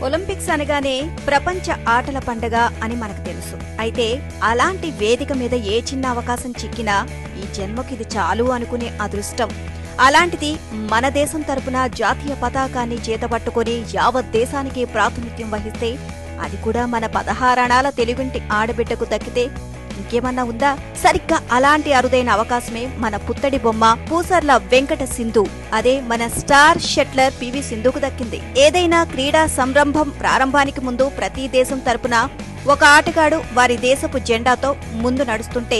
Olympics అనగానే ప్రపంచ ఆటల పండుగ అని మనకు తెలుసు. అయితే అలాంటి వేదిక మీద ఏ చిన్న అవకాశం చిక్కినా ఈ జన్మకి ఇది చాలు అనుకునే అదృష్టం. అలాంటిది మన దేశం తరపున జాతీయ పతాకాన్ని చేతపట్టుకుని యావత్ దేశానికి ప్రాతినిధ్యం వహిస్తే, అది కూడా మన 16 అణాల తెలుగింటి ఆడబిడ్డకు దక్కితే ఇంకేమన్నా ఉందా? సరిగ్గా అలాంటి అరుదైన అవకాశమే మన పుత్తడి బొమ్మ పూసర్ల వెంకట సింధు, అదే మన స్టార్ షట్లర్ పివి సింధుకు దక్కింది. ఏదైనా క్రీడా సంరంభం ప్రారంభానికి ముందు ప్రతి దేశం తరపున ఒక ఆటగాడు వారి దేశపు జెండాతో ముందు నడుస్తుంటే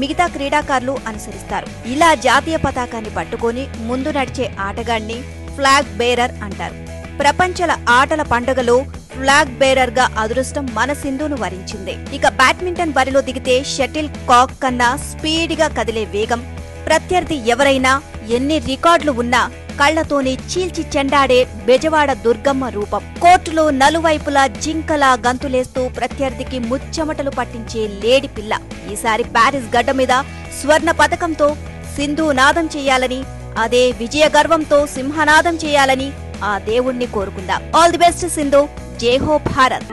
మిగతా క్రీడాకారులు అనుసరిస్తారు. ఇలా జాతీయ పతాకాన్ని పట్టుకొని ముందు నడిచే ఆటగాడిని ఫ్లాగ్ బేరర్ అంటారు. ప్రపంచల ఆటల పండుగలో ఫ్లాగ్ బేరర్ గా అదృష్టం మన సింధును వరించింది. ఇక బ్యాడ్మింటన్ బరిలో దిగితే షటిల్ కాక్ కన్నా స్పీడ్గా కదిలే వేగం, ప్రత్యర్థి ఎవరైనా ఎన్ని రికార్డులు ఉన్నా కళ్లతోనే చీల్చి చెండాడే బెజవాడ దుర్గమ్మ రూపం. కోర్టులో నలువైపులా జింకలా గంతులేస్తూ ప్రత్యర్థికి ముచ్చెమటలు పట్టించే లేడి పిల్ల. ఈసారి ప్యారిస్ గడ్డ మీద స్వర్ణ పతకంతో సింధు నాదం చేయాలని, అదే విజయ గర్వంతో సింహనాదం చేయాలని ఆ దేవుణ్ణి కోరుకుందాం. All the best Sindhu. జై హో భారత్.